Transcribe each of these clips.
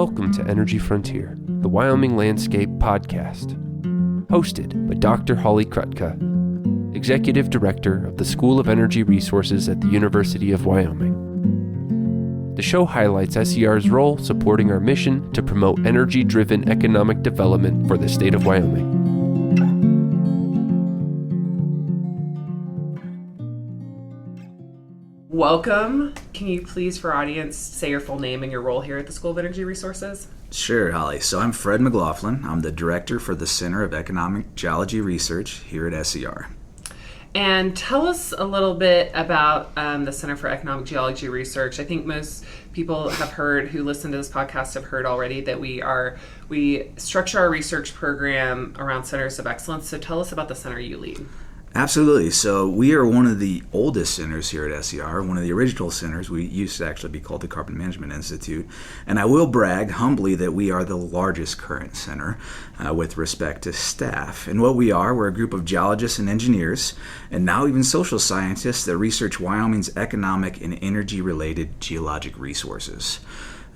Welcome to Energy Frontier, the Wyoming Landscape Podcast, hosted by Dr. Holly Krutka, Executive Director of the School of Energy Resources at the University of Wyoming. The show highlights SER's role supporting our mission to promote energy-driven economic development for the state of Wyoming. Welcome. Can you please, for our audience, say your full name and your role here at the School of Energy Resources? Sure, Holly. So I'm Fred McLaughlin. I'm the Director for the Center of Economic Geology Research here at SER. And tell us a little bit about the Center for Economic Geology Research. I think most people have heard, who listen to this podcast, have heard already that we structure our research program around centers of excellence. So tell us about the center you lead. Absolutely. So we are one of the oldest centers here at SER, one of the original centers. We used to actually be called the Carbon Management Institute. And I will brag humbly that we are the largest current center with respect to staff. And what we are, we're a group of geologists and engineers, and now even social scientists that research Wyoming's economic and energy-related geologic resources.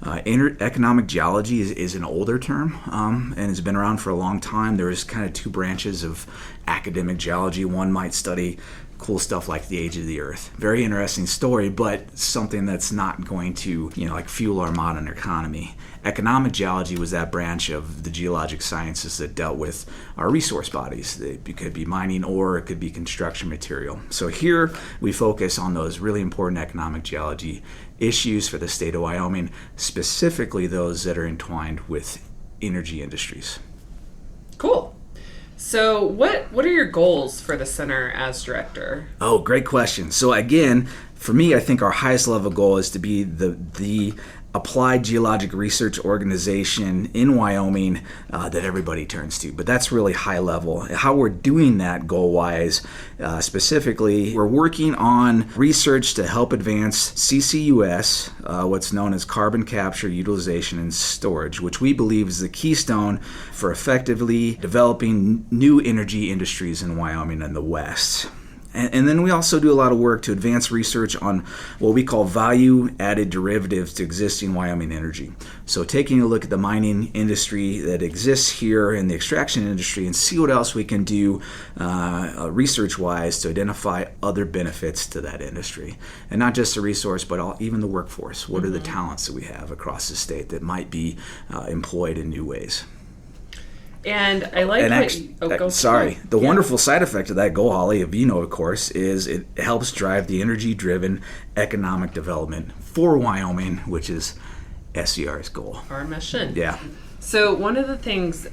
Economic geology is an older term and has been around for a long time. There's kind of two branches of academic geology. One might study cool stuff like the age of the earth. Very interesting story, but something that's not going to, fuel our modern economy. Economic geology was that branch of the geologic sciences that dealt with our resource bodies. It could be mining ore, it could be construction material. So here we focus on those really important economic geology issues for the state of Wyoming, specifically those that are entwined with energy industries. Cool. So what are your goals for the center as director? Oh, great question. So again, for me, I think our highest level goal is to be the applied geologic research organization in Wyoming that everybody turns to. But that's really high level. How we're doing that goal-wise, specifically, we're working on research to help advance CCUS, what's known as carbon capture, utilization, and storage, which we believe is the keystone for effectively developing new energy industries in Wyoming and the West. And then we also do a lot of work to advance research on what we call value-added derivatives to existing Wyoming energy. So taking a look at the mining industry that exists here and the extraction industry and see what else we can do research-wise to identify other benefits to that industry. And not just the resource, but even the workforce. What are the talents that we have across the state that might be employed in new ways? And I like the wonderful side effect of that goal, Holly, of course, is it helps drive the energy-driven economic development for Wyoming, which is SER's goal. Our mission. Yeah. So one of the things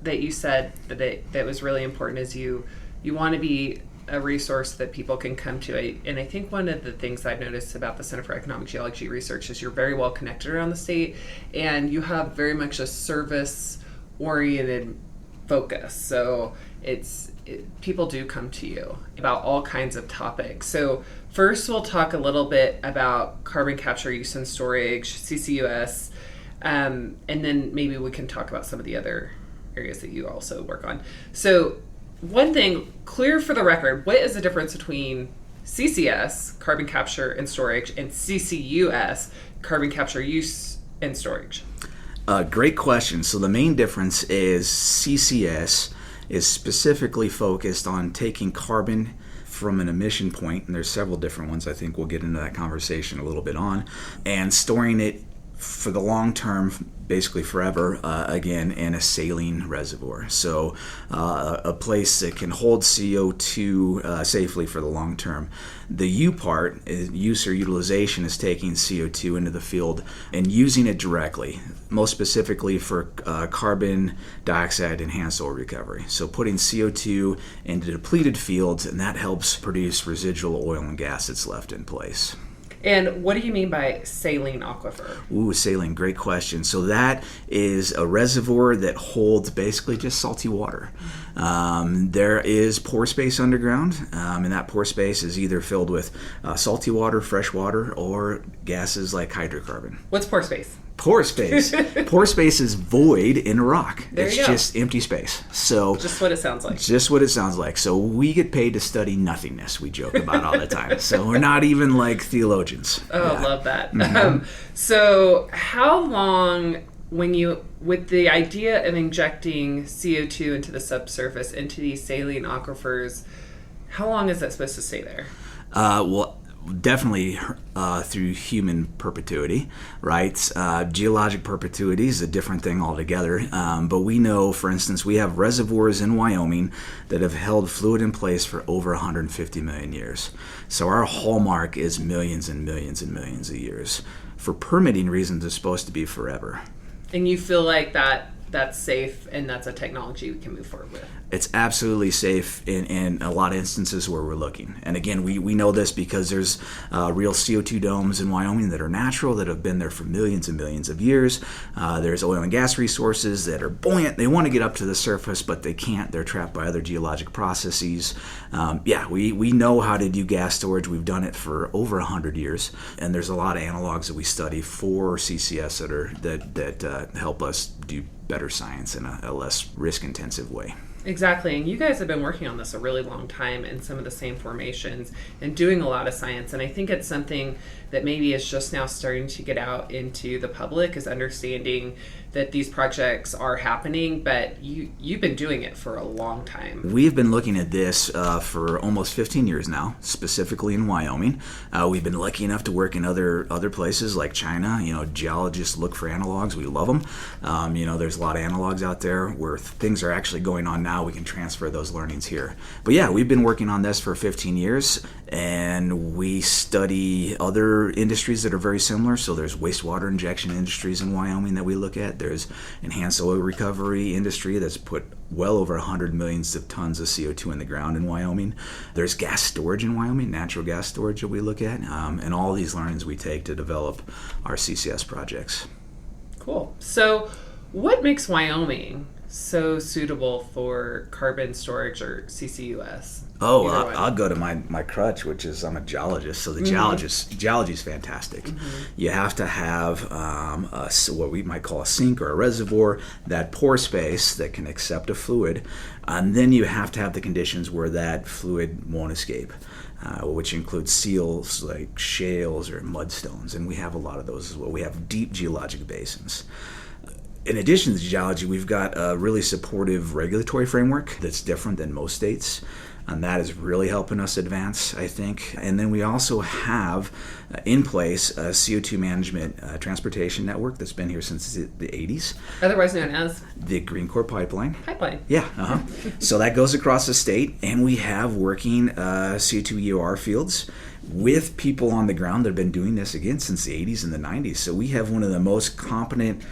that you said that was really important is you want to be a resource that people can come to. And I think one of the things I've noticed about the Center for Economic Geology Research is you're very well connected around the state, and you have very much a service-oriented focus. So people do come to you about all kinds of topics. So first we'll talk a little bit about carbon capture, use and storage, CCUS, and then maybe we can talk about some of the other areas that you also work on. So one thing, clear for the record, what is the difference between CCS, carbon capture and storage, and CCUS, carbon capture, use and storage? Great question. So the main difference is CCS is specifically focused on taking carbon from an emission point, and there's several different ones. I think we'll get into that conversation a little bit on, and storing it for the long term, basically forever, again, in a saline reservoir. So a place that can hold CO2 safely for the long term. The U part, use or utilization, is taking CO2 into the field and using it directly, most specifically for carbon dioxide enhanced oil recovery. So putting CO2 into depleted fields, and that helps produce residual oil and gas that's left in place. And what do you mean by saline aquifer? Ooh, saline, great question. So that is a reservoir that holds basically just salty water. There is pore space underground, and that pore space is either filled with salty water, fresh water, or gases like hydrocarbon. What's pore space? Pore space. Pore space is void in a rock. There you go. Just empty space. So just what it sounds like. Just what it sounds like. So we get paid to study nothingness, we joke about all the time. So we're not even like theologians. Oh, yeah. Love that. So how long with the idea of injecting CO2 into the subsurface, into these saline aquifers, how long is that supposed to stay there? Well, definitely through human perpetuity, right? Geologic perpetuity is a different thing altogether. But we know, for instance, we have reservoirs in Wyoming that have held fluid in place for over 150 million years. So our hallmark is millions and millions and millions of years. For permitting reasons, it's supposed to be forever. And you feel like that's safe and that's a technology we can move forward with? It's absolutely safe in a lot of instances where we're looking. And again, we know this because there's real CO2 domes in Wyoming that are natural, that have been there for millions and millions of years. There's oil and gas resources that are buoyant. They want to get up to the surface, but they can't. They're trapped by other geologic processes. We know how to do gas storage. We've done it for over 100 years. And there's a lot of analogs that we study for CCS that help us do better science in a less risk-intensive way. Exactly, and you guys have been working on this a really long time in some of the same formations and doing a lot of science, and I think it's something that maybe is just now starting to get out into the public, is understanding that these projects are happening, but you've been doing it for a long time. We've been looking at this for almost 15 years now, specifically in Wyoming. We've been lucky enough to work in other places like China. Geologists look for analogs. We love them. There's a lot of analogs out there where things are actually going on now. We can transfer those learnings here. But yeah, we've been working on this for 15 years, and we study other industries that are very similar. So there's wastewater injection industries in Wyoming that we look at. There's enhanced oil recovery industry that's put well over 100 millions of tons of CO2 in the ground in Wyoming. There's gas storage in Wyoming, natural gas storage that we look at, and all these learnings we take to develop our CCS projects. Cool. So what makes Wyoming so suitable for carbon storage or CCUS? I'll go to my crutch, which is I'm a geologist. So the geology is fantastic. Mm-hmm. You have to have what we might call a sink or a reservoir, that pore space that can accept a fluid, and then you have to have the conditions where that fluid won't escape, which includes seals like shales or mudstones, and we have a lot of those as well. We have deep geologic basins. In addition to geology, we've got a really supportive regulatory framework that's different than most states, and that is really helping us advance, I think. And then we also have in place a CO2 management transportation network that's been here since the 80s. Otherwise known as? The Green Corps Pipeline. Yeah, So that goes across the state, and we have working CO2 EOR fields with people on the ground that have been doing this again since the 80s and the 90s. So we have one of the most competent,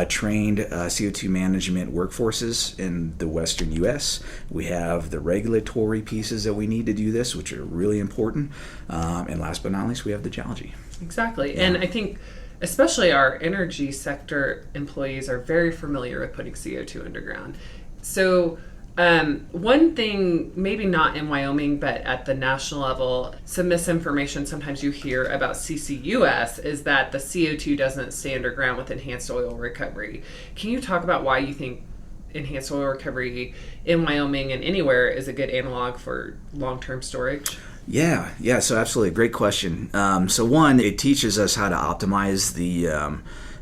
trained CO2 management workforces in the western U.S. We have the regulatory pieces that we need to do this, which are really important. And last but not least, we have the geology. Exactly. Yeah. And I think especially our energy sector employees are very familiar with putting CO2 underground. So one thing, maybe not in Wyoming, but at the national level, some misinformation sometimes you hear about CCUS is that the CO2 doesn't stay underground with enhanced oil recovery. Can you talk about why you think enhanced oil recovery in Wyoming and anywhere is a good analog for long-term storage? Yeah, so absolutely. Great question. So one, it teaches us how to optimize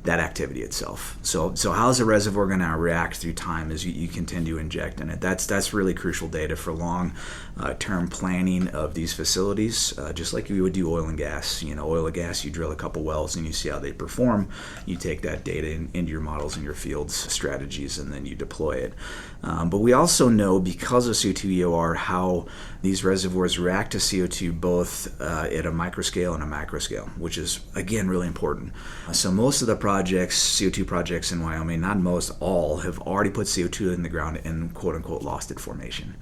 that activity itself. So how's the reservoir going to react through time as you continue to inject in it? That's really crucial data for long-term planning of these facilities, just like you would do oil and gas. Oil and gas, you drill a couple wells and you see how they perform. You take that data into your models and your fields strategies, and then you deploy it. But we also know, because of CO2 EOR, how these reservoirs react to CO2 both at a microscale and a macroscale, which is, again, really important. So most of the CO2 projects in Wyoming, not most, all, have already put CO2 in the ground and quote-unquote lost it formation.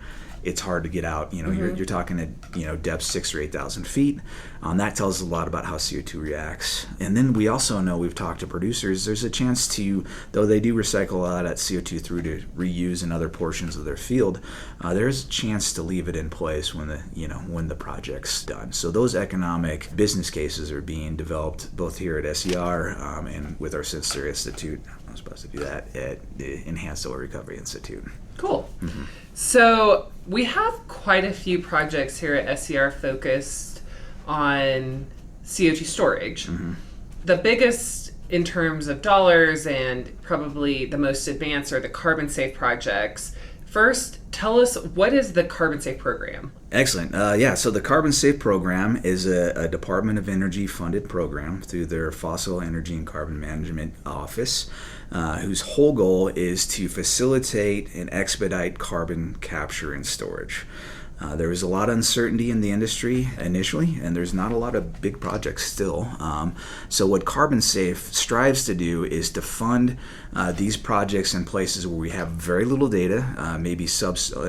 It's hard to get out. You're talking at depths 6,000 or 8,000 feet. That tells us a lot about how CO2 reacts. And then we also know, we've talked to producers, there's a chance to, though they do recycle a lot of that CO2 through to reuse in other portions of their field, there's a chance to leave it in place when the project's done. So those economic business cases are being developed both here at SER and with our Sister Institute. I'm supposed to do that at the Enhanced Oil Recovery Institute. Cool. Mm-hmm. So we have quite a few projects here at SER focused on CO2 storage. Mm-hmm. The biggest in terms of dollars and probably the most advanced are the carbon safe projects. First, tell us, what is the Carbon Safe program? Excellent. So the Carbon Safe program is a Department of Energy funded program through their Fossil Energy and Carbon Management Office, whose whole goal is to facilitate and expedite carbon capture and storage. There was a lot of uncertainty in the industry initially, and there's not a lot of big projects still. So what Carbon Safe strives to do is to fund these projects in places where we have very little data, maybe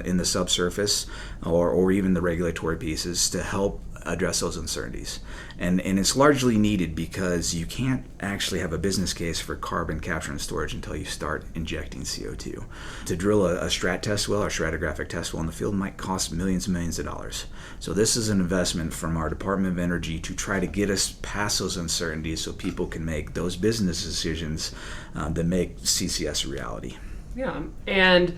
in the subsurface or even the regulatory pieces, to help address those uncertainties. And it's largely needed because you can't actually have a business case for carbon capture and storage until you start injecting CO2. To drill a strat test well or stratigraphic test well in the field might cost millions and millions of dollars. So this is an investment from our Department of Energy to try to get us past those uncertainties so people can make those business decisions that make CCS a reality. Yeah, and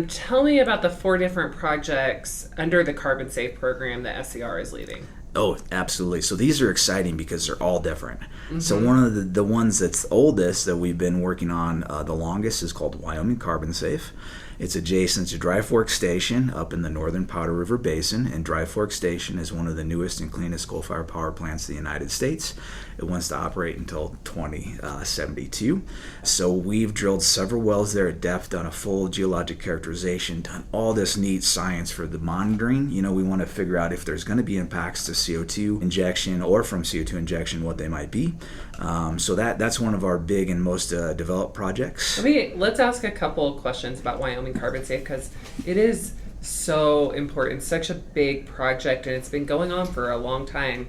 tell me about the 4 different projects under the Carbon Safe program that SCR is leading. Oh, absolutely. So these are exciting because they're all different. Mm-hmm. So one of the ones that's oldest that we've been working on the longest is called Wyoming Carbon Safe. It's adjacent to Dry Fork Station up in the northern Powder River Basin, and Dry Fork Station is one of the newest and cleanest coal-fired power plants in the United States. It wants to operate until 2072. So we've drilled several wells there at depth, done a full geologic characterization, done all this neat science for the monitoring. We want to figure out if there's going to be impacts to CO2 injection or from CO2 injection, what they might be. So that's one of our big and most developed projects. Let's ask a couple of questions about Wyoming Carbon Safe, because it is so important, such a big project, and it's been going on for a long time.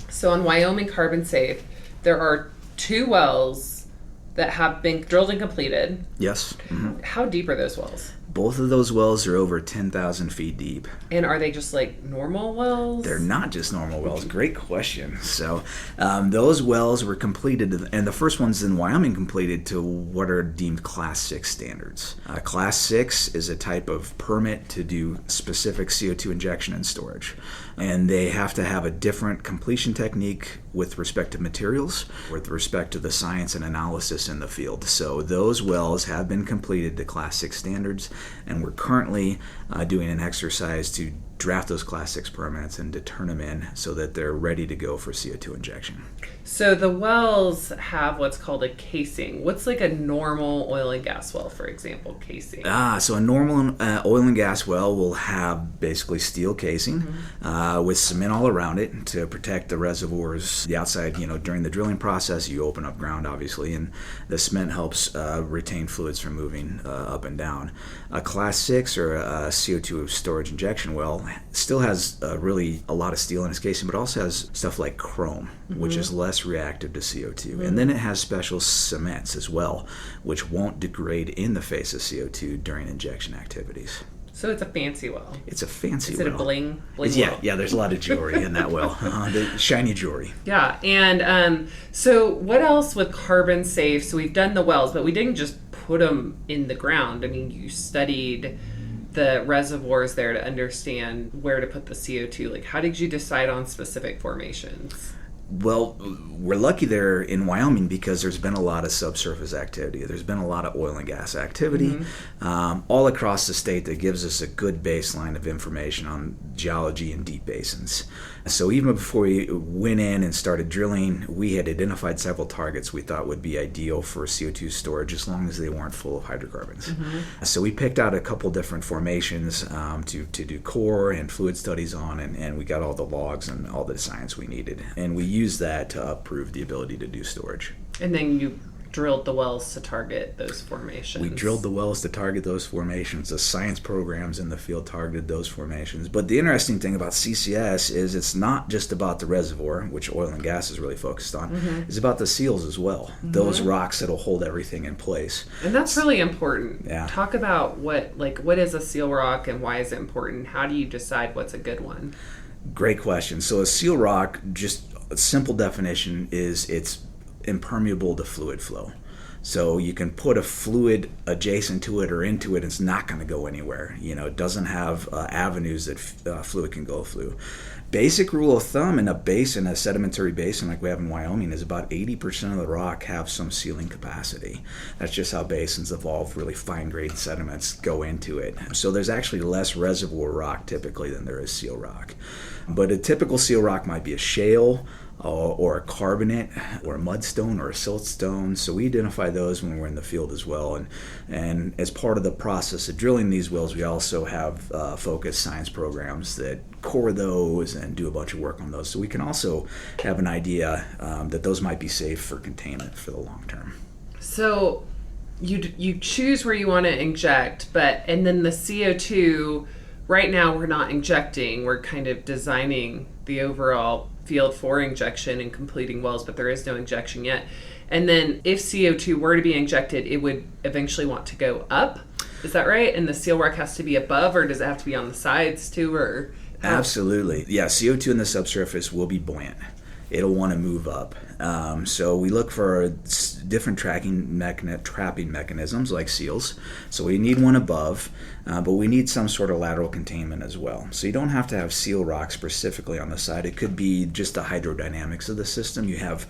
So on Wyoming Carbon Safe, there are 2 wells that have been drilled and completed. Yes. Mm-hmm. How deep are those wells? Both of those wells are over 10,000 feet deep. And are they just like normal wells? They're not just normal wells. Great question. So those wells were completed, and the first ones in Wyoming completed to what are deemed Class 6 standards. Class 6 is a type of permit to do specific CO2 injection and storage. And they have to have a different completion technique with respect to materials, with respect to the science and analysis in the field. So those wells have been completed to Class 6 standards, and we're currently doing an exercise to draft those Class 6 permits and to turn them in so that they're ready to go for CO2 injection. So the wells have what's called a casing. What's like a normal oil and gas well, for example, casing? So a normal oil and gas well will have basically steel casing with cement all around it to protect the reservoirs. The outside, during the drilling process, you open up ground, obviously, and the cement helps retain fluids from moving up and down. A Class 6 or a CO2 storage injection well still has really a lot of steel in its casing, but also has stuff like chrome, which is less reactive to CO2. And then it has special cements as well, which won't degrade in the face of CO2 during injection activities. So it's a fancy well. It's a fancy well. well. Is it a bling well? Yeah, there's a lot of jewelry in that well. The shiny jewelry. Yeah, and so what else with Carbon Safe? So we've done the wells, but we didn't just put them in the ground. I mean, you studied the reservoirs there to understand where to put the CO2. Like, how did you decide on specific formations? Well, we're lucky there in Wyoming because there's been a lot of subsurface activity. There's been a lot of oil and gas activity all across the state that gives us a good baseline of information on geology and deep basins. So even before we went in and started drilling, we had identified several targets we thought would be ideal for CO2 storage as long as they weren't full of hydrocarbons. So we picked out a couple different formations to do core and fluid studies on, and we got all the logs and all the science we needed. And we used that to prove the ability to do storage. And then you drilled the wells to target those formations. We drilled the wells to target those formations. The science programs in the field targeted those formations. But the interesting thing about CCS is it's not just about the reservoir, which oil and gas is really focused on. It's about the seals as well. Those rocks that'll hold everything in place. And that's really important. Yeah. Talk about what is a seal rock and why is it important? How do you decide what's a good one? Great question. So a seal rock, just a simple definition, is it's impermeable to fluid flow. So you can put a fluid adjacent to it or into it, it's not going to go anywhere. It doesn't have avenues that fluid can go through. Basic rule of thumb in a sedimentary basin like we have in Wyoming is about 80% of the rock have some sealing capacity. That's just how basins evolve. Really fine-grained sediments go into it. So there's actually less reservoir rock typically than there is seal rock. But a typical seal rock might be a shale, or a carbonate, or a mudstone, or a siltstone. So we identify those when we're in the field as well. And as part of the process of drilling these wells, we also have focused science programs that core those and do a bunch of work on those. So we can also have an idea that those might be safe for containment for the long term. So you choose where you want to inject, and then the CO2, right now we're not injecting, we're kind of designing the overall field for injection and completing wells, but there is no injection yet. And then if CO2 were to be injected, it would eventually want to go up. Is that right? And the seal rock has to be above, or does it have to be on the sides too? Or Absolutely. Yeah, CO2 in the subsurface will be buoyant. It'll want to move up. So we look for different trapping mechanisms like seals. So we need one above, but we need some sort of lateral containment as well. So you don't have to have seal rock specifically on the side. It could be just the hydrodynamics of the system. You have,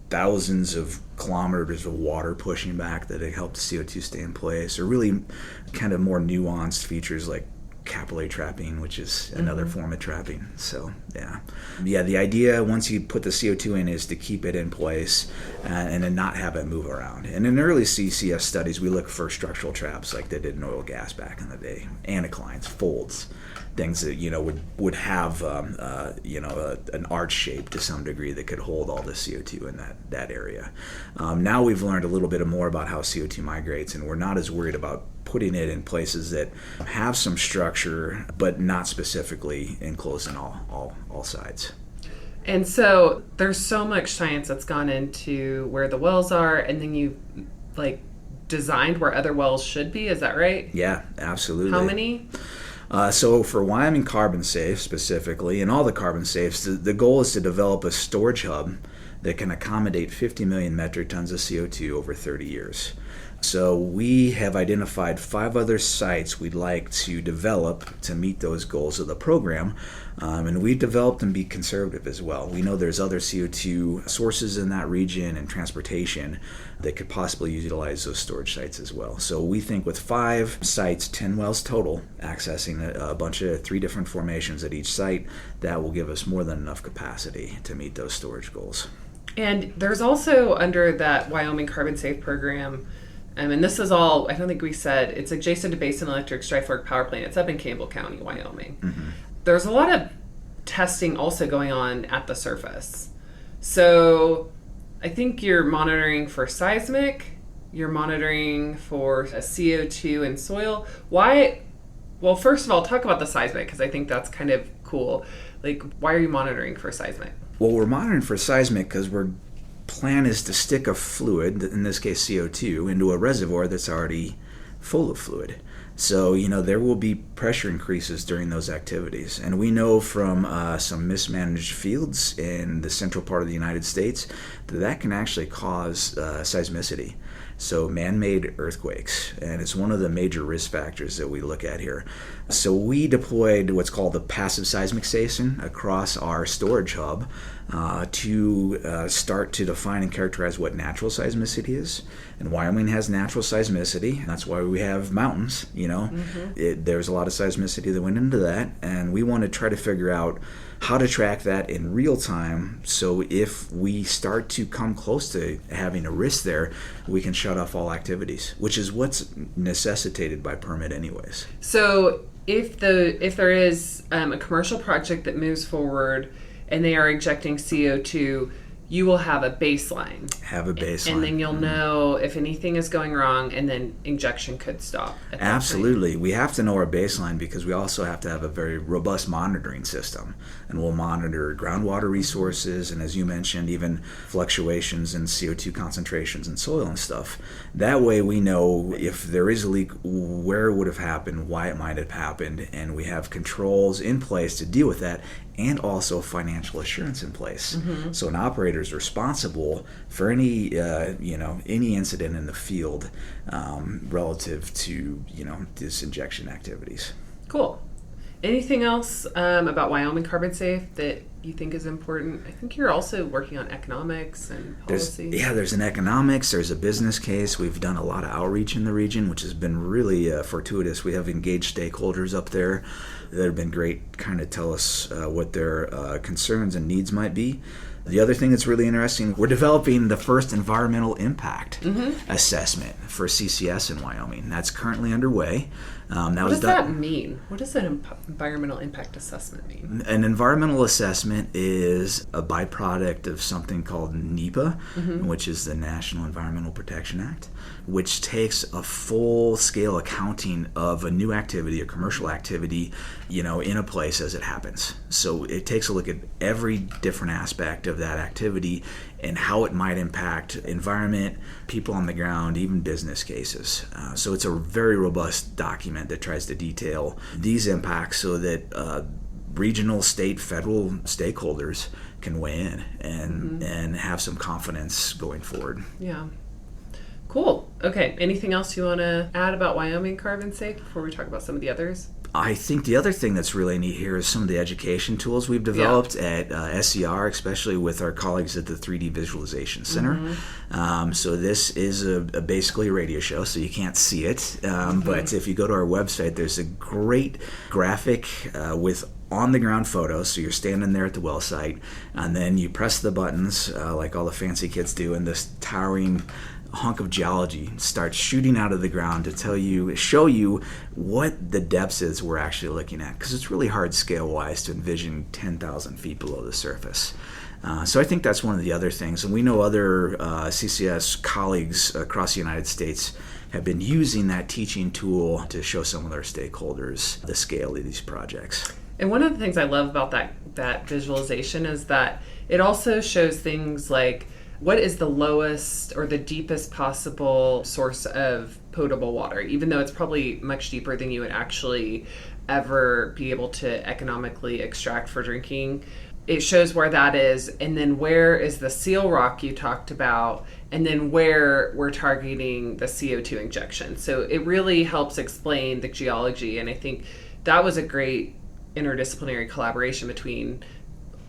thousands of kilometers of water pushing back that help the CO2 stay in place, or really kind of more nuanced features like capillary trapping, which is another form of trapping. So the idea once you put the CO2 in is to keep it in place and then not have it move around. And in early CCS studies, we look for structural traps like they did in oil and gas back in the day, anticlines, folds, things that would have an arch shape to some degree that could hold all the CO2 in that area. Now we've learned a little bit more about how CO2 migrates, and we're not as worried about putting it in places that have some structure but not specifically enclosed on all sides. And so there's so much science that's gone into where the wells are, and then you designed where other wells should be. Is that right? Yeah, absolutely. How many? So for Wyoming Carbon Safe specifically, and all the carbon safes, the goal is to develop a storage hub that can accommodate 50 million metric tons of CO2 over 30 years. So we have identified 5 other sites we'd like to develop to meet those goals of the program, and we've developed them be conservative as well. We know there's other CO2 sources in that region and transportation that could possibly utilize those storage sites as well. So we think with 5 sites, 10 wells total, accessing a bunch of 3 different formations at each site, that will give us more than enough capacity to meet those storage goals. And there's also under that Wyoming Carbon Safe program, and this is all, I don't think we said, it's adjacent to Basin Electric Strife Fork Power Plant. It's up in Campbell County, Wyoming. Mm-hmm. There's a lot of testing also going on at the surface. So I think you're monitoring for seismic, you're monitoring for CO2 in soil. Why? Well, first of all, talk about the seismic, because I think that's kind of cool. Why are you monitoring for seismic? Well, we're monitoring for seismic because we're plan is to stick a fluid, in this case CO2, into a reservoir that's already full of fluid. So, there will be pressure increases during those activities. And we know from some mismanaged fields in the central part of the United States that can actually cause seismicity. So man-made earthquakes, and it's one of the major risk factors that we look at here. So we deployed what's called the passive seismic station across our storage hub to start to define and characterize what natural seismicity is. And Wyoming has natural seismicity, and that's why we have mountains. There's a lot of seismicity that went into that, and we want to try to figure out how to track that in real time, so if we start to come close to having a risk there, we can shut off all activities, which is what's necessitated by permit anyways. So if there is a commercial project that moves forward and they are injecting CO2, you will have a baseline. And then you'll know if anything is going wrong, and then injection could stop. Absolutely. We have to know our baseline because we also have to have a very robust monitoring system. And we'll monitor groundwater resources and, as you mentioned, even fluctuations in CO2 concentrations in soil and stuff. That way we know if there is a leak, where it would have happened, why it might have happened, and we have controls in place to deal with that, and also financial assurance in place. Mm-hmm. So an operator is responsible for any incident in the field relative to this injection activities. Cool. Anything else about Wyoming Carbon Safe that you think is important? I think you're also working on economics and policy. There's an economics, there's a business case. We've done a lot of outreach in the region, which has been really fortuitous. We have engaged stakeholders up there that have been great, kind of tell us what their concerns and needs might be. The other thing that's really interesting, we're developing the first environmental impact assessment for CCS in Wyoming. That's currently underway. What does that mean? What does an environmental impact assessment mean? An environmental assessment is a byproduct of something called NEPA, which is the National Environmental Protection Act, which takes a full-scale accounting of a new activity, a commercial activity, in a place as it happens. So it takes a look at every different aspect of that activity and how it might impact environment, people on the ground, even business cases. So it's a very robust document that tries to detail these impacts so that regional, state, federal stakeholders can weigh in and have some confidence going forward. Yeah. Cool. Okay. Anything else you want to add about Wyoming Carbon Safe before we talk about some of the others? I think the other thing that's really neat here is some of the education tools we've developed at SCR, especially with our colleagues at the 3D Visualization Center. So this is basically a radio show, so you can't see it. But if you go to our website, there's a great graphic with on-the-ground photos. So you're standing there at the well site, and then you press the buttons like all the fancy kids do, and this towering hunk of geology starts shooting out of the ground to show you what the depths is we're actually looking at, because it's really hard scale-wise to envision 10,000 feet below the surface. So I think that's one of the other things, and we know other CCS colleagues across the United States have been using that teaching tool to show some of their stakeholders the scale of these projects. And one of the things I love about that visualization is that it also shows things like what is the lowest or the deepest possible source of potable water, even though it's probably much deeper than you would actually ever be able to economically extract for drinking. It shows where that is, and then where is the seal rock you talked about, and then where we're targeting the CO2 injection. So it really helps explain the geology, and I think that was a great interdisciplinary collaboration between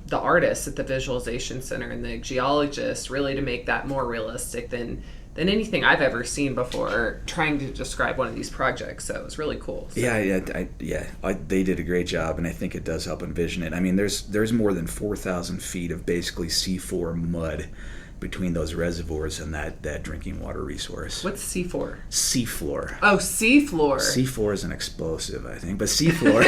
the artists at the Visualization Center and the geologists, really to make that more realistic than anything I've ever seen before trying to describe one of these projects. So it was really cool. So. They did a great job, and I think it does help envision it. I mean, there's more than 4,000 feet of basically seafloor mud between those reservoirs and that drinking water resource. What's C4? Seafloor. Oh, seafloor. C4 is an explosive, I think, but seafloor.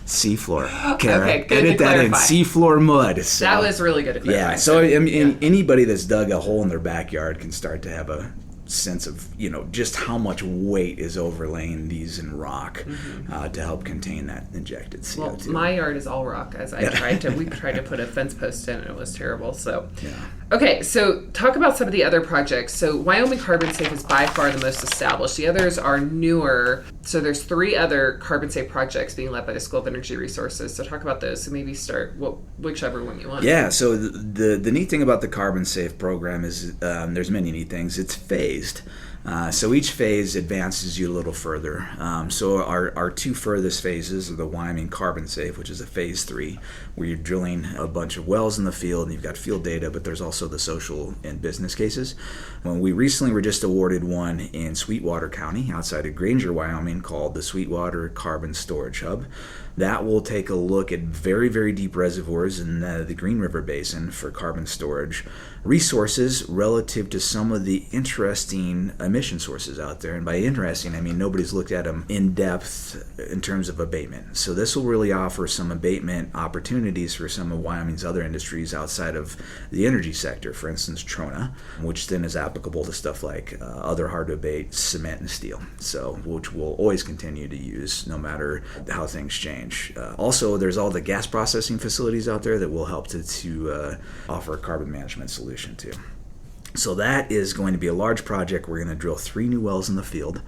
Seafloor. Kara, okay, good edit to that clarify. in. Seafloor mud. So, that was really good to clarify. Yeah, so I mean, anybody that's dug a hole in their backyard can start to have a sense of just how much weight is overlaying these in rock to help contain that injected CO2. Well, my yard is all rock, as we tried to put a fence post in, and it was terrible. So yeah. Okay, so talk about some of the other projects. So Wyoming Carbon Safe is by far the most established. The others are newer. So there's 3 other carbon safe projects being led by the School of Energy Resources. So talk about those. So maybe start whichever one you want. Yeah, so the neat thing about the Carbon Safe program is there's many neat things. It's phased. So each phase advances you a little further. So our 2 furthest phases are the Wyoming Carbon Safe, which is a phase 3, where you're drilling a bunch of wells in the field and you've got field data, but there's also the social and business cases. When we recently were just awarded one in Sweetwater County outside of Granger, Wyoming, called the Sweetwater Carbon Storage Hub. That will take a look at very, very deep reservoirs in the Green River Basin for carbon storage resources relative to some of the interesting emission sources out there. And by interesting, I mean nobody's looked at them in depth in terms of abatement. So this will really offer some abatement opportunities for some of Wyoming's other industries outside of the energy sector, for instance, Trona, which then is applicable to stuff like other hard-to-abate cement and steel, so which we'll always continue to use no matter how things change. Also, there's all the gas processing facilities out there that will help to offer a carbon management solution too. So that is going to be a large project. We're going to drill 3 new wells in the field,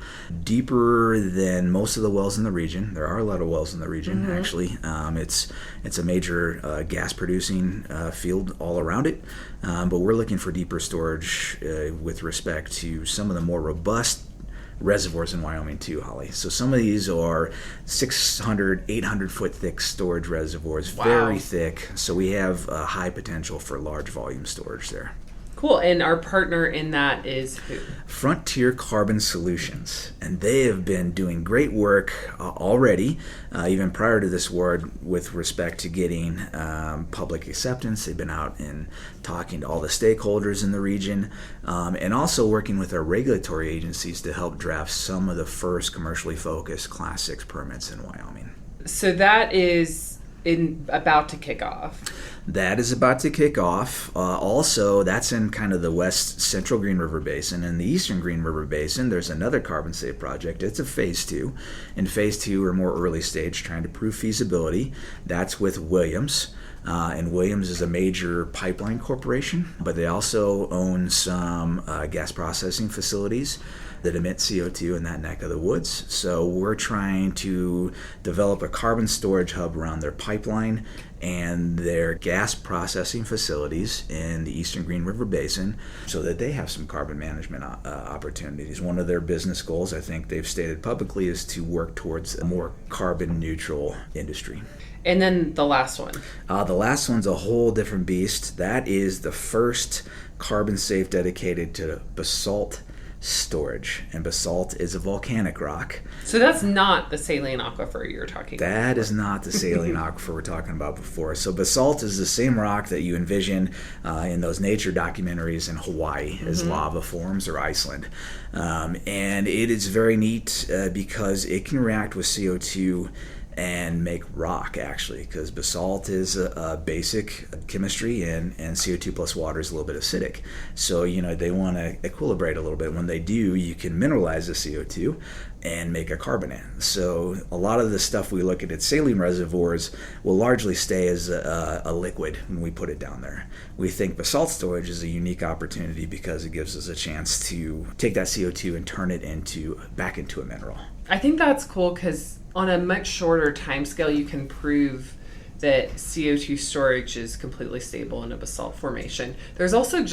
deeper than most of the wells in the region. There are a lot of wells in the region, actually. It's a major gas-producing field all around it, but we're looking for deeper storage with respect to some of the more robust reservoirs in Wyoming too, Holly. So some of these are 600, 800 foot thick storage reservoirs, very thick. So we have a high potential for large volume storage there. Cool. And our partner in that is who? Frontier Carbon Solutions. And they have been doing great work already, even prior to this award, with respect to getting public acceptance. They've been out and talking to all the stakeholders in the region, and also working with our regulatory agencies to help draft some of the first commercially focused Class 6 permits in Wyoming. So that is about to kick off. That is about to kick off. Also, that's in kind of the west central Green River Basin. In the eastern Green River Basin, there's another carbon safe project. It's a phase 2. In phase 2, we're more early stage, trying to prove feasibility. That's with Williams. And Williams is a major pipeline corporation, but they also own some gas processing facilities that emit CO2 in that neck of the woods. So we're trying to develop a carbon storage hub around their pipeline and their gas processing facilities in the eastern Green River Basin so that they have some carbon management opportunities. One of their business goals, I think they've stated publicly, is to work towards a more carbon neutral industry. And then the last one. The last one's a whole different beast. That is the first carbon safe dedicated to basalt storage. And basalt is a volcanic rock. So that's not the saline aquifer you were talking about. That is not the saline aquifer we're talking about before. So basalt is the same rock that you envision in those nature documentaries in Hawaii as lava forms, or Iceland. And it is very neat because it can react with CO2 and make rock, actually, because basalt is a basic chemistry, and CO2 plus water is a little bit acidic. So, they want to equilibrate a little bit. When they do, you can mineralize the CO2 and make a carbonate. So a lot of the stuff we look at saline reservoirs will largely stay as a liquid when we put it down there. We think basalt storage is a unique opportunity because it gives us a chance to take that CO2 and turn it back into a mineral. I think that's cool because on a much shorter time scale, you can prove that CO2 storage is completely stable in a basalt formation. There's also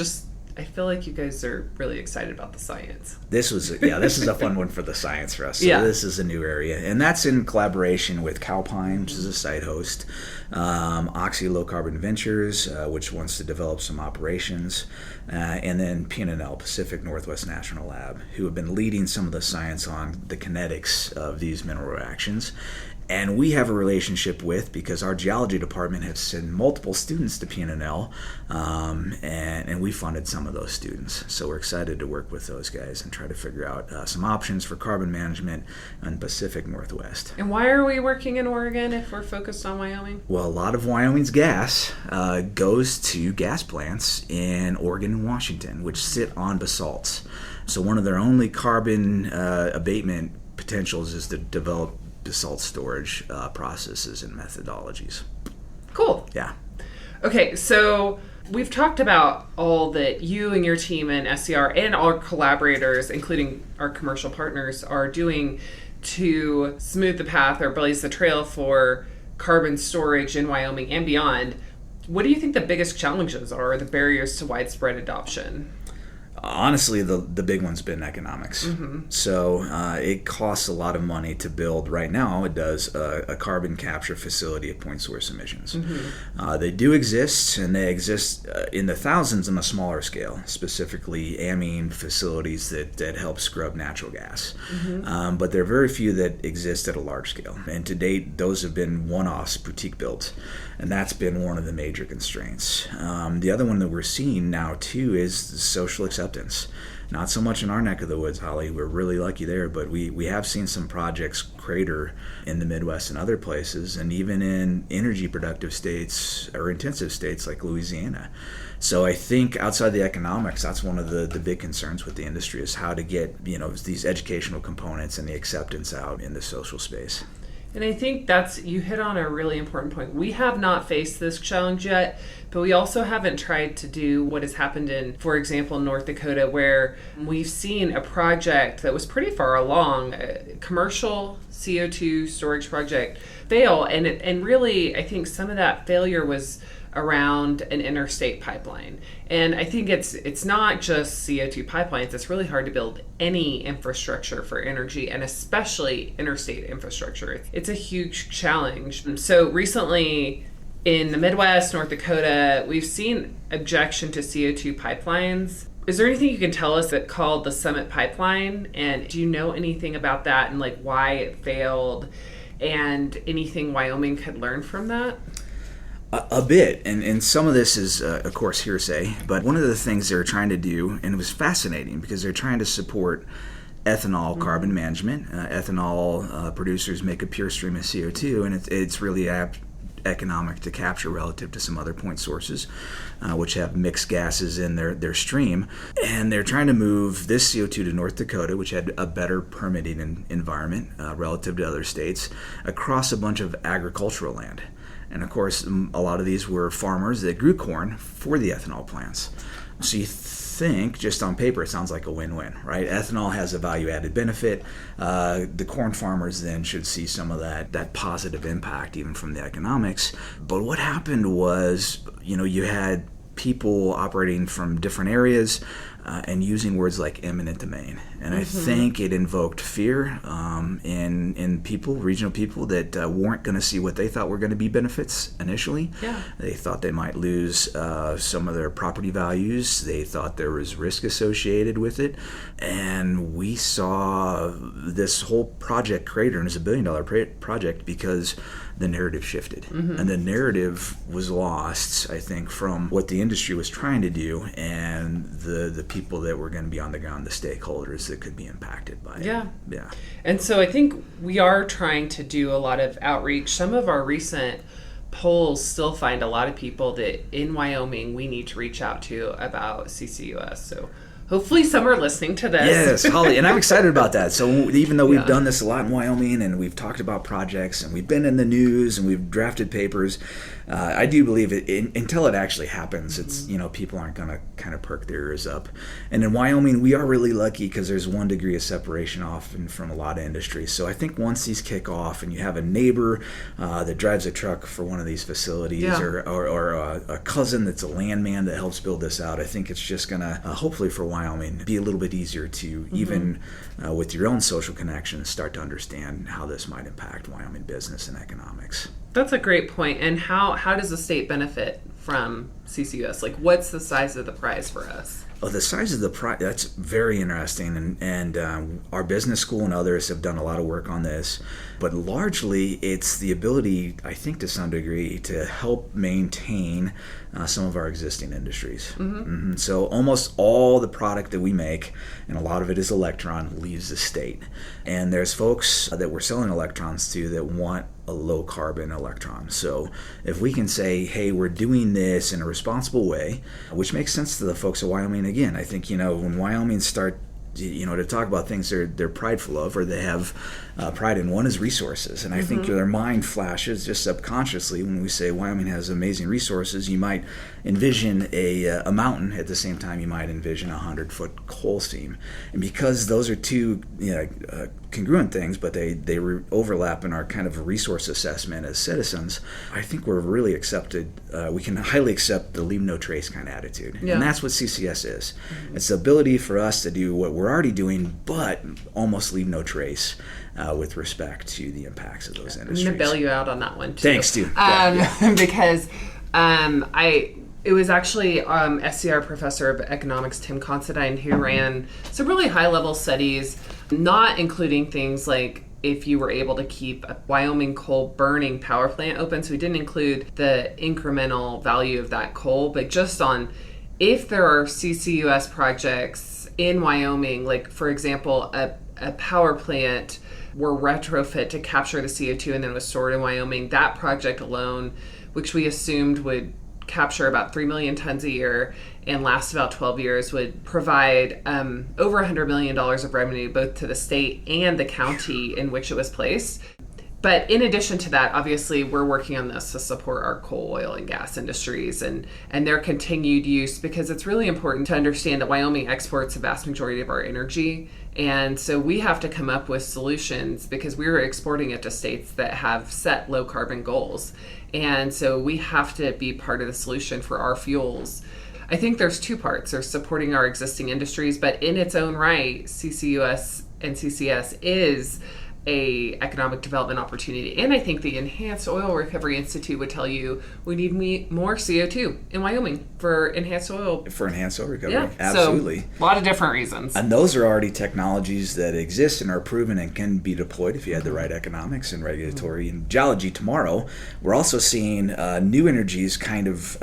I feel like you guys are really excited about the science. This is a fun one for the science for us. So this is a new area. And that's in collaboration with Calpine, which is a site host, Oxy Low Carbon Ventures, which wants to develop some operations, and then P&L, Pacific Northwest National Lab, who have been leading some of the science on the kinetics of these mineral reactions. And we have a relationship with, because our geology department has sent multiple students to P&L, and we funded some of those students. So we're excited to work with those guys and try to figure out some options for carbon management in Pacific Northwest. And why are we working in Oregon if we're focused on Wyoming? Well, a lot of Wyoming's gas goes to gas plants in Oregon and Washington, which sit on basalts. So one of their only carbon abatement potentials is to develop basalt storage processes and methodologies. Cool. Yeah. Okay, so we've talked about all that you and your team and SCR and our collaborators, including our commercial partners, are doing to smooth the path or blaze the trail for carbon storage in Wyoming and beyond. What do you think the biggest challenges are, the barriers to widespread adoption? Honestly, the big one's been economics. So it costs a lot of money to build. Right now, it does a carbon capture facility at point source emissions. They do exist, and they exist in the thousands on a smaller scale, specifically amine facilities that help scrub natural gas. But there are very few that exist at a large scale. And to date, those have been one-offs, boutique builds. And that's been one of the major constraints. The other one that we're seeing now, too, is social acceptance. Not so much in our neck of the woods, Holly. We're really lucky there, but we have seen some projects crater in the Midwest and other places, and even in energy productive states or intensive states like Louisiana. So I think outside the economics, that's one of the big concerns with the industry, is how to get these educational components and the acceptance out in the social space. And I think you hit on a really important point. We have not faced this challenge yet, but we also haven't tried to do what has happened in, for example, North Dakota, where we've seen a project that was pretty far along, a commercial CO2 storage project, fail. And really, I think some of that failure was around an interstate pipeline. And I think it's not just CO2 pipelines. It's really hard to build any infrastructure for energy, and especially interstate infrastructure. It's a huge challenge. So recently in the Midwest, North Dakota, we've seen objection to CO2 pipelines. Is there anything you can tell us that called the Summit Pipeline? And do you know anything about that and like why it failed and anything Wyoming could learn from that? A bit, and some of this is, of course, hearsay, but one of the things they're trying to do, and it was fascinating because they're trying to support ethanol carbon management. Ethanol producers make a pure stream of CO2, and it's really economic to capture relative to some other point sources, which have mixed gases in their stream. And they're trying to move this CO2 to North Dakota, which had a better permitting environment relative to other states, across a bunch of agricultural land. And of course, a lot of these were farmers that grew corn for the ethanol plants. So you think, just on paper, it sounds like a win-win, right? Ethanol has a value-added benefit. The corn farmers then should see some of that positive impact, even from the economics. But what happened was, you had people operating from different areas and using words like eminent domain. And I think it invoked fear in people, regional people, that weren't going to see what they thought were going to be benefits initially. Yeah. They thought they might lose some of their property values. They thought there was risk associated with it. And we saw this whole project crater, and it's $1 billion project because the narrative shifted. And the narrative was lost, I think, from what the industry was trying to do and the people that were going to be on the ground, the stakeholders that could be impacted by it. Yeah. Yeah. And so I think we are trying to do a lot of outreach. Some of our recent polls still find a lot of people that in Wyoming we need to reach out to about CCUS. So hopefully some are listening to this. Yes, Holly, and I'm excited about that. So even though we've done this a lot in Wyoming and we've talked about projects and we've been in the news and we've drafted papers, I do believe it until it actually happens. It's people aren't going to kind of perk their ears up. And in Wyoming, we are really lucky because there's 1 degree of separation off from a lot of industries. So I think once these kick off and you have a neighbor that drives a truck for one of these facilities, or a cousin that's a landman that helps build this out, I think it's just going to hopefully for Wyoming be a little bit easier to even with your own social connections start to understand how this might impact Wyoming business and economics. That's a great point. And how does the state benefit from CCUS? Like, what's the size of the prize for us? Oh, the size of the prize, that's very interesting. And our business school and others have done a lot of work on this. But largely, it's the ability, I think to some degree, to help maintain some of our existing industries. So almost all the product that we make, and a lot of it is electron, leaves the state. And there's folks that we're selling electrons to that want a low carbon electron. So if we can say, hey, we're doing this in a responsible way, which makes sense to the folks of Wyoming. Again, I think, when Wyoming start to talk about things they're prideful of, or they have pride in, one is resources. And I think their mind flashes just subconsciously when we say Wyoming has amazing resources. You might envision a mountain. At the same time, you might envision a 100-foot coal seam. And because those are two congruent things, but they overlap in our kind of resource assessment as citizens, I think we're really accepted. We can highly accept the leave no trace kind of attitude. Yeah. And that's what CCS is. It's the ability for us to do what we're already doing, but almost leave no trace with respect to the impacts of those industries. I'm going to bail you out on that one, too. Thanks, Stu. Because it was actually SCR professor of economics, Tim Considine, who ran some really high-level studies, not including things like if you were able to keep a Wyoming coal burning power plant open. So we didn't include the incremental value of that coal, but just on if there are CCUS projects in Wyoming, like, for example, a power plant were retrofit to capture the CO2 and then was stored in Wyoming, that project alone, which we assumed would capture about 3 million tons a year and last about 12 years, would provide over $100 million of revenue both to the state and the county in which it was placed. But in addition to that, obviously, we're working on this to support our coal, oil, and gas industries and their continued use, because it's really important to understand that Wyoming exports the vast majority of our energy. And so we have to come up with solutions because we're exporting it to states that have set low carbon goals. And so we have to be part of the solution for our fuels. I think there's two parts. There's supporting our existing industries, but in its own right, CCUS and CCS is a economic development opportunity. And I think the Enhanced Oil Recovery Institute would tell you we need more CO2 in Wyoming for enhanced oil. For enhanced oil recovery. Yeah, Absolutely. So, a lot of different reasons. And those are already technologies that exist and are proven and can be deployed if you had the right economics and regulatory and geology tomorrow. We're also seeing new energies kind of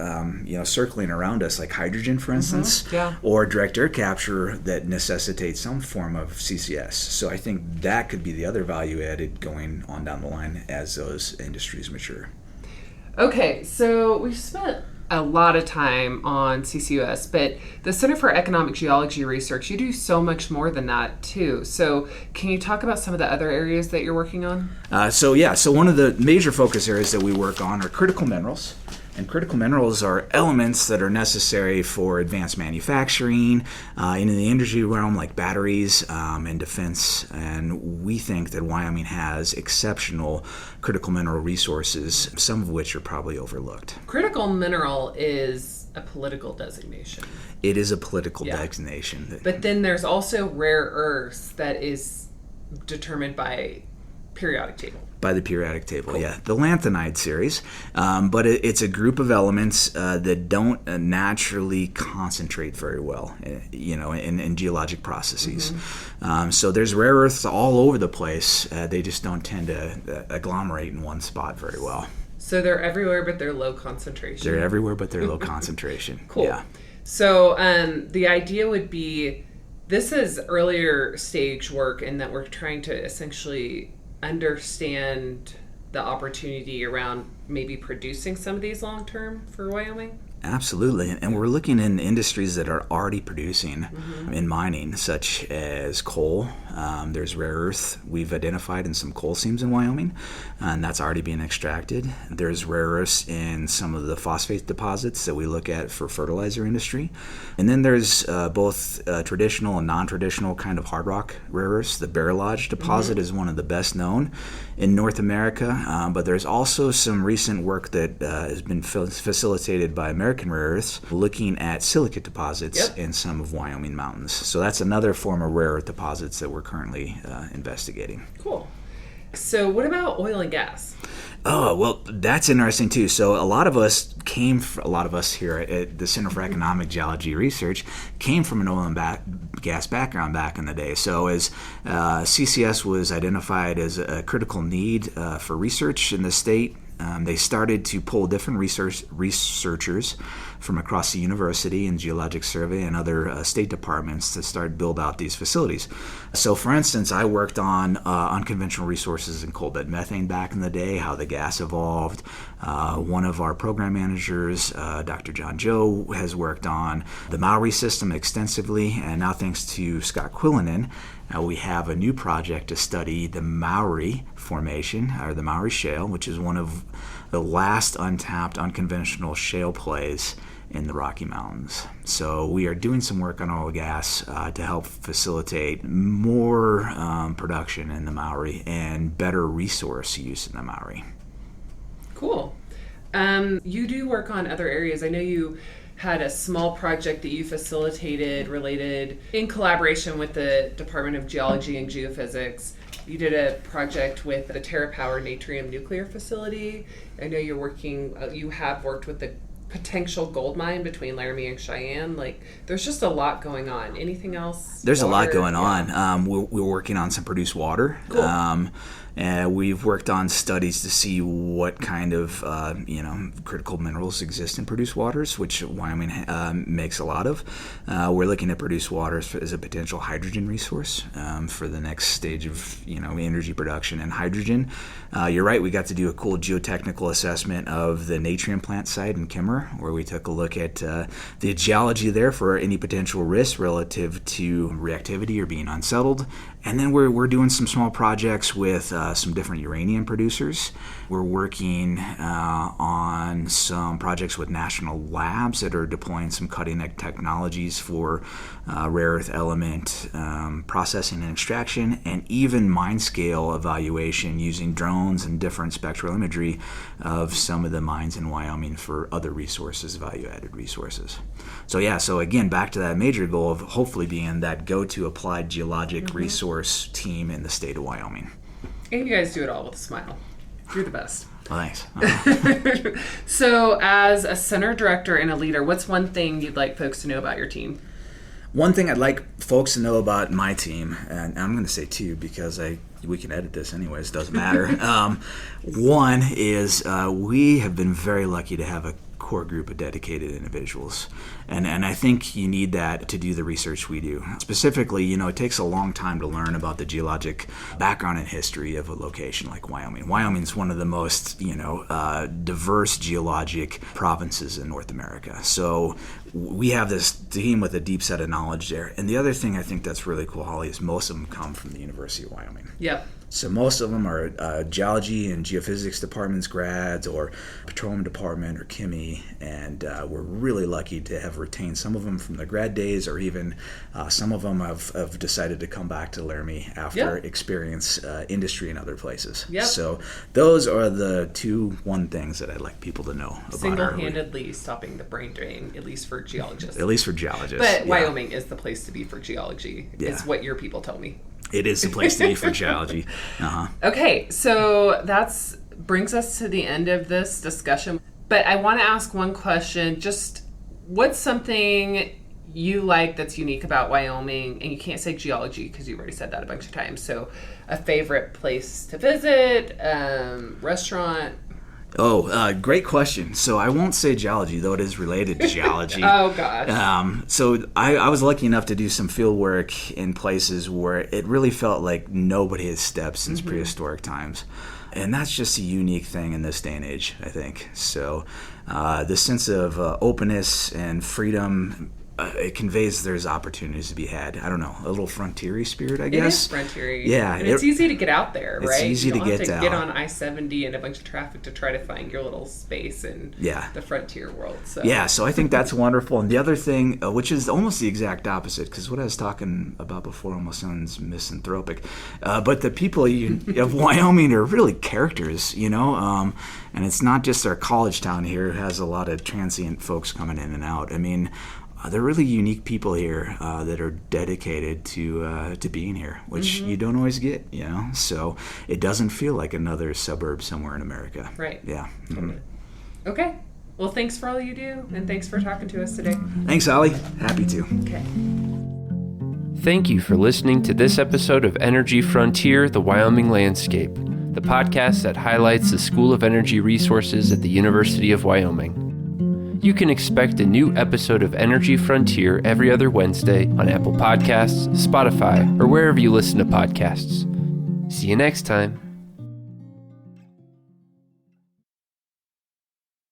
circling around us, like hydrogen, for instance, or direct air capture that necessitates some form of CCS. So I think that could be the other value added going on down the line as those industries mature. Okay, so we've spent a lot of time on CCUS, but the Center for Economic Geology Research, you do so much more than that too. So can you talk about some of the other areas that you're working on? So one of the major focus areas that we work on are critical minerals. And critical minerals are elements that are necessary for advanced manufacturing in the energy realm, like batteries and defense. And we think that Wyoming has exceptional critical mineral resources, some of which are probably overlooked. Critical mineral is a political designation. It is a political designation. But then there's also rare earths that is determined by periodic table. By the periodic table, cool. The lanthanide series. But it's a group of elements that don't naturally concentrate very well, in geologic processes. Mm-hmm. So there's rare earths all over the place. They just don't tend to agglomerate in one spot very well. So they're everywhere, but they're low concentration. They're everywhere, but they're low concentration. Cool. Yeah. So the idea would be, this is earlier stage work in that we're trying to essentially understand the opportunity around maybe producing some of these long term for Wyoming? Absolutely. And we're looking in industries that are already producing in mining, such as coal. There's rare earth we've identified in some coal seams in Wyoming, and that's already being extracted. There's rare earths in some of the phosphate deposits that we look at for fertilizer industry. And then there's both traditional and non-traditional kind of hard rock rare earths. The Barrelage deposit is one of the best known in North America, but there's also some recent work that has been facilitated by American Rare Earths looking at silicate deposits in some of Wyoming mountains. So that's another form of rare earth deposits that we're currently investigating. Cool. So what about oil and gas? Oh, well, that's interesting too. So a lot of us here at the Center for Economic Geology Research came from an oil and gas background back in the day. So as CCS was identified as a critical need for research in the state, they started to pull different researchers from across the university and Geologic Survey and other state departments to start build out these facilities. So, for instance, I worked on unconventional resources in coal bed methane back in the day, how the gas evolved. One of our program managers, Dr. John Joe, has worked on the Mowry system extensively, and now thanks to Scott Quillinen, we have a new project to study the Mowry formation, or the Mowry Shale, which is one of the last untapped unconventional shale plays in the Rocky Mountains. So we are doing some work on oil and gas to help facilitate more production in the Mowry and better resource use in the Mowry. Cool. You do work on other areas. I know you had a small project that you facilitated related in collaboration with the Department of Geology and Geophysics. You did a project with the TerraPower Natrium Nuclear Facility. I know you have worked with the potential gold mine between Laramie and Cheyenne. Like, there's just a lot going on. Anything else? There's a lot going on. We're working on some produced water. Cool. We've worked on studies to see what kind of critical minerals exist in produced waters, which Wyoming makes a lot of. We're looking at produced waters as a potential hydrogen resource for the next stage of energy production and hydrogen. You're right. We got to do a cool geotechnical assessment of the Natrium plant site in Kimmerer. summer, where we took a look at the geology there for any potential risks relative to reactivity or being unsettled. And then we're doing some small projects with some different uranium producers. We're working on some projects with national labs that are deploying some cutting-edge technologies for rare earth element processing and extraction, and even mine-scale evaluation using drones and different spectral imagery of some of the mines in Wyoming for other resources, value-added resources. So again, back to that major goal of hopefully being that go-to applied geologic resource team in the state of Wyoming. And you guys do it all with a smile. You're the best. Well, thanks. So as a center director and a leader, what's one thing you'd like folks to know about your team? One thing I'd like folks to know about my team, and I'm going to say two because we can edit this anyways, doesn't matter. One is we have been very lucky to have a core group of dedicated individuals. And I think you need that to do the research we do. Specifically, it takes a long time to learn about the geologic background and history of a location like Wyoming. Wyoming's one of the most, diverse geologic provinces in North America. So we have this team with a deep set of knowledge there. And the other thing I think that's really cool, Holly, is most of them come from the University of Wyoming. Yep. So most of them are geology and geophysics departments grads or petroleum department or chemie, and we're really lucky to have retained some of them from their grad days, or even some of them have decided to come back to Laramie after experience industry in other places. Yep. So those are the one things that I'd like people to know about. Single-handedly stopping the brain drain, at least for geologists. At least for geologists. But Wyoming is the place to be for geology, is what your people tell me. It is the place to be for geology. Okay, so that brings us to the end of this discussion. But I want to ask one question. Just what's something you like that's unique about Wyoming? And you can't say geology because you've already said that a bunch of times. So a favorite place to visit, restaurant? Great question. So I won't say geology, though it is related to geology. Oh, gosh. So I was lucky enough to do some field work in places where it really felt like nobody has stepped since prehistoric times. And that's just a unique thing in this day and age, I think. So the sense of openness and freedom, it conveys there's opportunities to be had. I don't know, a little frontier-y spirit, I guess. It is frontier-y. Yeah. And it's easy to get out there, right? It's easy to get out. Get on I-70 and a bunch of traffic to try to find your little space in the frontier world. So. Yeah, so I think that's wonderful. And the other thing, which is almost the exact opposite, because what I was talking about before almost sounds misanthropic, but the people of Wyoming are really characters, and it's not just our college town here. It has a lot of transient folks coming in and out. I mean, they're really unique people here that are dedicated to being here, which you don't always get, So it doesn't feel like another suburb somewhere in America. Right. Yeah. Totally. Okay. Well, thanks for all you do, and thanks for talking to us today. Thanks, Holly. Happy to. Okay. Thank you for listening to this episode of Energy Frontier, the Wyoming Landscape, the podcast that highlights the School of Energy Resources at the University of Wyoming. You can expect a new episode of Energy Frontier every other Wednesday on Apple Podcasts, Spotify, or wherever you listen to podcasts. See you next time.